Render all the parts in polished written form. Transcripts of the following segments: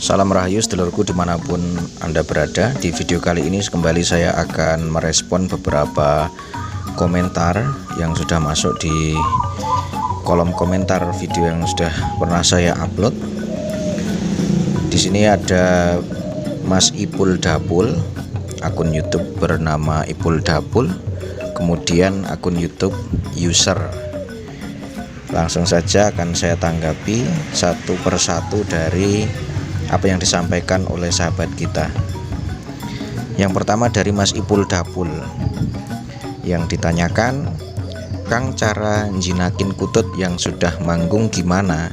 Salam rahayu sedulurku dimanapun Anda berada. Di video kali ini kembali saya akan merespon beberapa komentar yang sudah masuk di kolom komentar video yang sudah pernah saya upload. Di sini ada Mas Ipul Dapul, akun YouTube bernama Ipul Dapul, kemudian akun YouTube user. Langsung saja akan saya tanggapi satu persatu dari apa yang disampaikan oleh sahabat kita. Yang pertama dari Mas Ipul Dapul yang ditanyakan, "Kang, cara njinakin kutut yang sudah manggung gimana?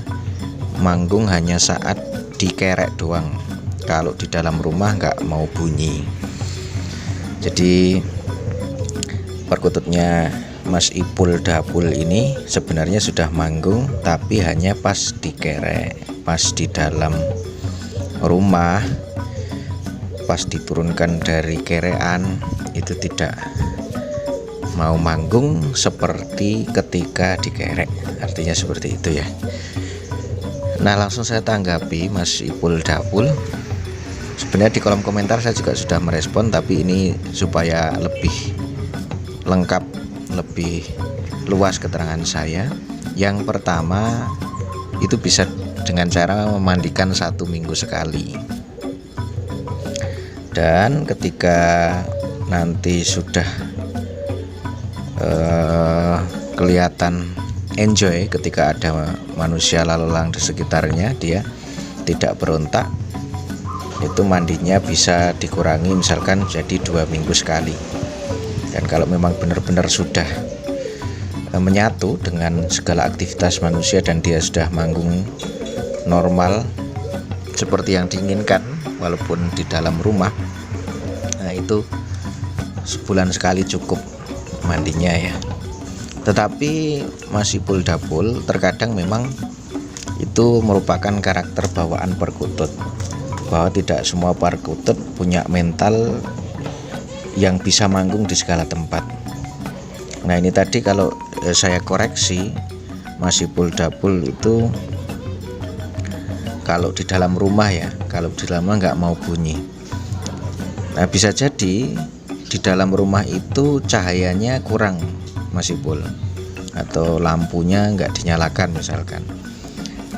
Manggung hanya saat dikerek doang, kalau di dalam rumah nggak mau bunyi." Jadi perkututnya Mas Ipul Dapul ini sebenarnya sudah manggung, tapi hanya pas dikerek, pas di dalam rumah, pas diturunkan dari kerean itu tidak mau manggung seperti ketika dikerek, artinya seperti itu ya. Nah, langsung saya tanggapi Mas Ipul Dapul. Sebenarnya di kolom komentar saya juga sudah merespon, tapi ini supaya lebih lengkap, lebih luas keterangan saya. Yang pertama itu bisa dengan cara memandikan 1 minggu sekali, dan ketika nanti sudah kelihatan enjoy ketika ada manusia lalu lalang di sekitarnya, dia tidak berontak, itu mandinya bisa dikurangi misalkan jadi 2 minggu sekali. Dan kalau memang benar-benar sudah menyatu dengan segala aktivitas manusia dan dia sudah manggung normal seperti yang diinginkan walaupun di dalam rumah, nah itu sebulan sekali cukup mandinya ya. Tetapi Mas Ipul Dapul, terkadang memang itu merupakan karakter bawaan perkutut, bahwa tidak semua perkutut punya mental yang bisa manggung di segala tempat. Nah, ini tadi kalau saya koreksi, Mas Ipul Dapul itu kalau di dalam rumah ya, kalau di dalam rumah nggak mau bunyi. Nah, bisa jadi di dalam rumah itu cahayanya kurang, Mas Ipul, atau lampunya nggak dinyalakan misalkan.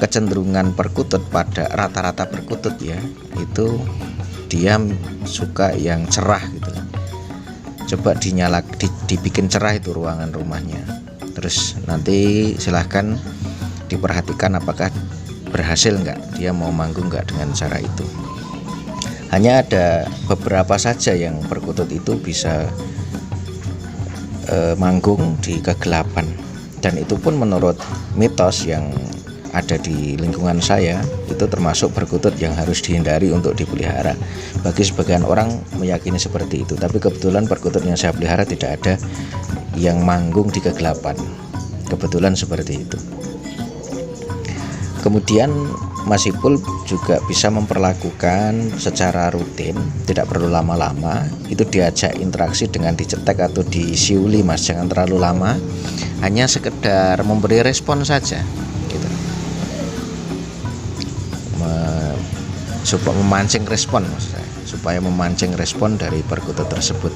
Kecenderungan perkutut pada rata-rata perkutut ya, itu dia suka yang cerah gitu. Coba dibikin cerah itu ruangan rumahnya. Terus nanti silahkan diperhatikan apakah berhasil nggak, dia mau manggung nggak dengan cara itu. Hanya ada beberapa saja yang perkutut itu bisa manggung di kegelapan, dan itu pun menurut mitos yang ada di lingkungan saya, itu termasuk perkutut yang harus dihindari untuk dipelihara. Bagi sebagian orang meyakini seperti itu, tapi kebetulan perkutut yang saya pelihara tidak ada yang manggung di kegelapan, kebetulan seperti itu. Kemudian Mas Ipul juga bisa memperlakukan secara rutin, tidak perlu lama-lama, itu diajak interaksi dengan dicetek atau disiuli, Mas, jangan terlalu lama, hanya sekedar memberi respon saja gitu. Supaya memancing respon, maksud saya, supaya memancing respon dari perkutut tersebut.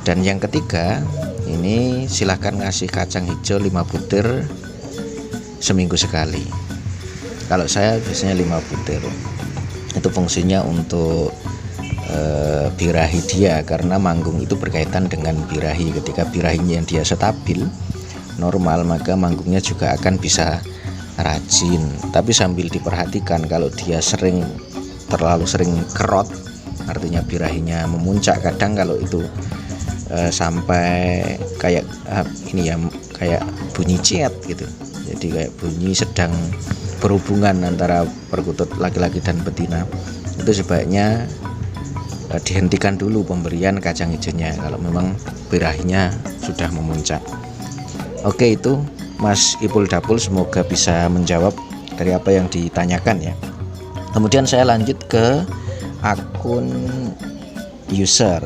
Dan yang ketiga, ini silahkan ngasih kacang hijau 5 butir seminggu sekali. Kalau saya biasanya 5 butir. Itu fungsinya untuk birahi dia, karena manggung itu berkaitan dengan birahi. Ketika birahinya yang dia stabil, normal, maka manggungnya juga akan bisa rajin. Tapi sambil diperhatikan, kalau dia terlalu sering kerot, artinya birahinya memuncak. Kadang kalau itu sampai kayak ini ya, kayak bunyi ciat gitu, jadi kayak bunyi sedang berhubungan antara perkutut laki-laki dan betina, itu sebaiknya dihentikan dulu pemberian kacang hijaunya kalau memang birahinya sudah memuncak. Oke, itu Mas Ipul Dapul, semoga bisa menjawab dari apa yang ditanyakan ya. Kemudian saya lanjut ke akun user.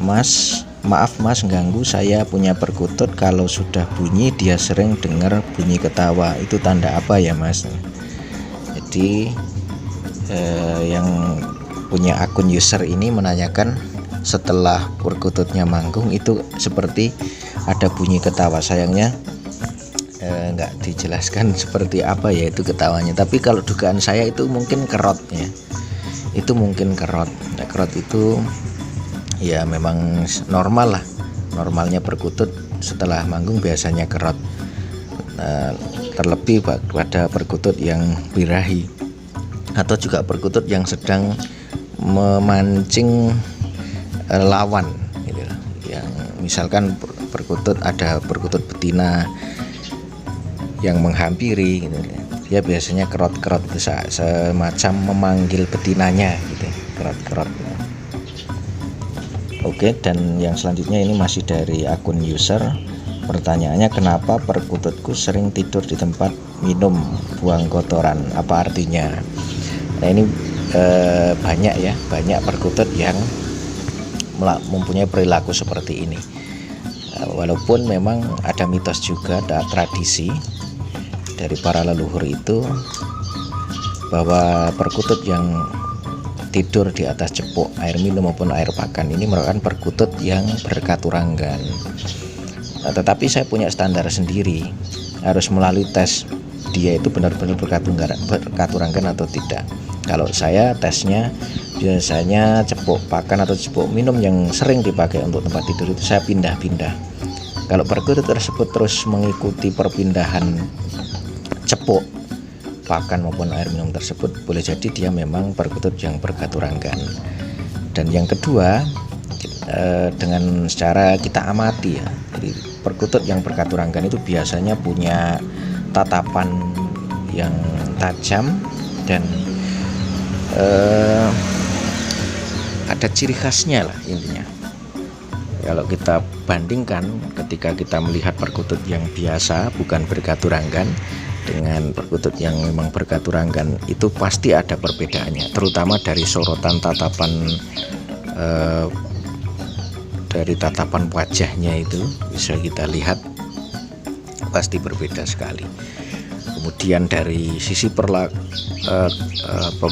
"Mas, maaf Mas ganggu, saya punya perkutut, kalau sudah bunyi dia sering dengar bunyi ketawa, itu tanda apa ya Mas?" Jadi yang punya akun user ini menanyakan setelah perkututnya manggung itu seperti ada bunyi ketawa. Sayangnya nggak dijelaskan seperti apa ya itu ketawanya, tapi kalau dugaan saya itu mungkin kerot ya, itu mungkin kerot. Nah, kerot itu ya memang normal lah, normalnya perkutut setelah manggung biasanya kerot. Terlebih pada perkutut yang birahi atau juga perkutut yang sedang memancing lawan gitu. Yang misalkan perkutut ada perkutut betina yang menghampiri gitu, dia biasanya kerot-kerot itu semacam memanggil betinanya gitu, kerot-kerot. Oke, dan yang selanjutnya ini masih dari akun user. Pertanyaannya, kenapa perkututku sering tidur di tempat minum buang kotoran, apa artinya? Nah ini banyak perkutut yang mempunyai perilaku seperti ini. Walaupun memang ada mitos juga, ada tradisi dari para leluhur itu bahwa perkutut yang tidur di atas cepuk air minum maupun air pakan ini merupakan perkutut yang berkaturanggan. Nah, tetapi saya punya standar sendiri, harus melalui tes dia itu benar-benar berkaturanggan atau tidak. Kalau saya tesnya biasanya cepuk pakan atau cepuk minum yang sering dipakai untuk tempat tidur itu saya pindah-pindah. Kalau perkutut tersebut terus mengikuti perpindahan cepuk pakan maupun air minum tersebut, boleh jadi dia memang perkutut yang berkaturanggan. Dan yang kedua, dengan secara kita amati ya, jadi perkutut yang berkaturanggan itu biasanya punya tatapan yang tajam dan ada ciri khasnya lah intinya. Kalau kita bandingkan ketika kita melihat perkutut yang biasa bukan berkaturanggan dengan perkutut yang memang berkaturanggan, itu pasti ada perbedaannya, terutama dari sorotan tatapan dari tatapan wajahnya itu bisa kita lihat pasti berbeda sekali. Kemudian dari sisi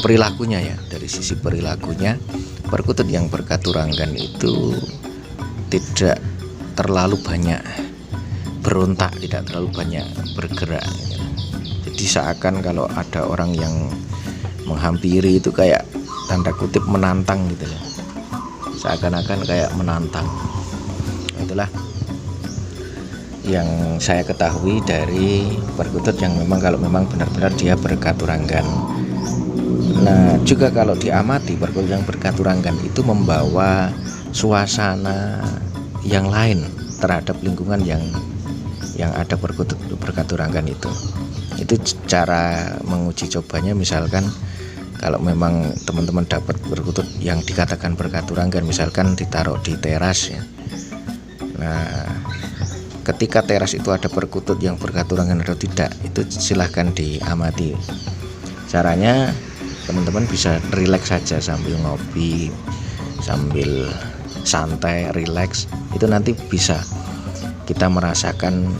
perilakunya ya, dari sisi perilakunya perkutut yang berkaturanggan itu tidak terlalu banyak berontak, tidak terlalu banyak bergerak. Jadi seakan kalau ada orang yang menghampiri itu kayak tanda kutip menantang gitu ya, seakan-akan kayak menantang. Itulah yang saya ketahui dari perkutut yang memang kalau memang benar-benar dia berkaturanggan. Nah juga kalau diamati perkutut yang berkaturanggan itu membawa suasana yang lain terhadap lingkungan yang ada perkutut berkaturanggan itu. Itu cara menguji cobanya, misalkan kalau memang teman-teman dapat perkutut yang dikatakan berkaturanggan, misalkan ditaruh di teras ya. Nah ketika teras itu ada perkutut yang berkaturanggan atau tidak, itu silahkan diamati. Caranya teman-teman bisa rileks saja sambil ngopi, sambil santai, rileks. Itu nanti bisa kita merasakan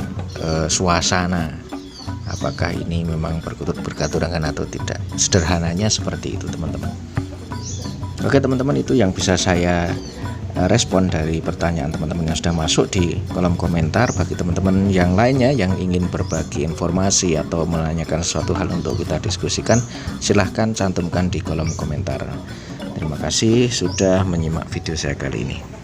suasana apakah ini memang perkutut berkaturanggan atau tidak. Sederhananya seperti itu teman-teman. Oke teman-teman, itu yang bisa saya respon dari pertanyaan teman-teman yang sudah masuk di kolom komentar. Bagi teman-teman yang lainnya yang ingin berbagi informasi atau menanyakan suatu hal untuk kita diskusikan, silahkan cantumkan di kolom komentar. Terima kasih sudah menyimak video saya kali ini.